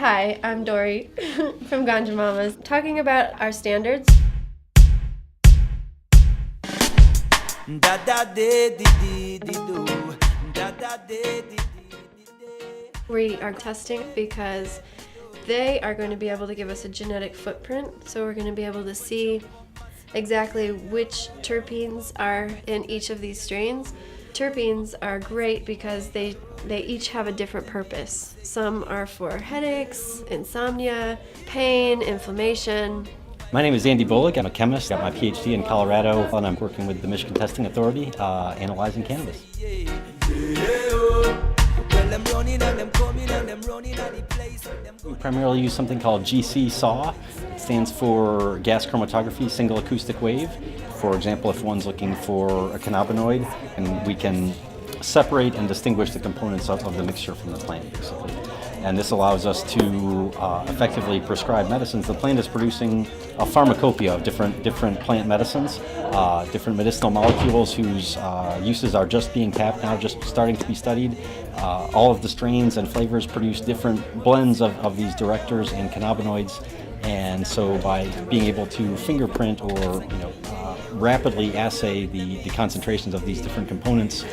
Hi, I'm Dory from GanjaMama's, talking about our standards. We are testing because they are going to be able to give us a genetic footprint, so we're going to be able to see exactly which terpenes are in each of these strains. Terpenes are great because they each have a different purpose. Some are for headaches, insomnia, pain, inflammation. My name is Andy Bullock. I'm a chemist. I got my PhD in Colorado, and I'm working with the Michigan Testing Authority analyzing cannabis. We primarily use something called GC-SAW. It stands for gas chromatography, single acoustic wave. For example, if one's looking for a cannabinoid, and we can separate and distinguish the components of the mixture from the plant, basically. And this allows us to effectively prescribe medicines. The plant is producing a pharmacopoeia of different plant medicines, different medicinal molecules whose uses are just being tapped now, just starting to be studied. All of the strains and flavors produce different blends of these directors and cannabinoids. And so by being able to fingerprint or rapidly assay the concentrations of these different components,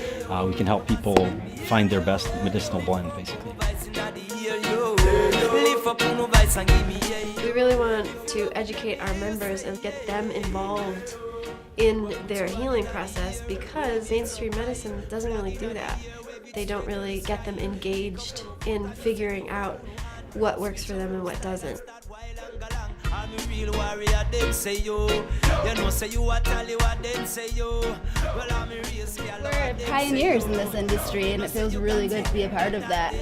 we can help people find their best medicinal blend, basically. We really want to educate our members and get them involved in their healing process because mainstream medicine doesn't really do that. They don't really get them engaged in figuring out what works for them and what doesn't. We're pioneers in this industry, and it feels really good to be a part of that.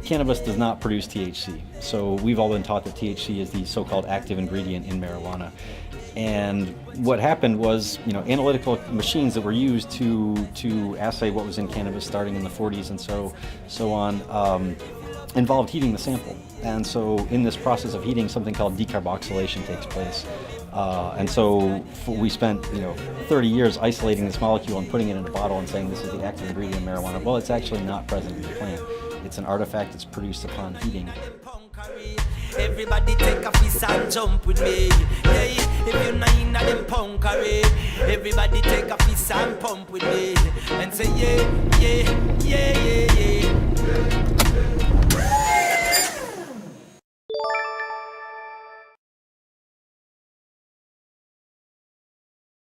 Cannabis does not produce THC, so we've all been taught that THC is the so-called active ingredient in marijuana. And what happened was, analytical machines that were used to assay what was in cannabis starting in the 40s and so on involved heating the sample. And so in this process of heating, something called decarboxylation takes place. And so we spent 30 years isolating this molecule and putting it in a bottle and saying this is the active ingredient in marijuana. Well, it's actually not present in the plant. It's an artifact that's produced upon heating. Everybody take a piece and jump with me. Yeah, if you're not in them punkery, everybody take a piece and pump with me and say yeah, yeah, yeah, yeah, yeah.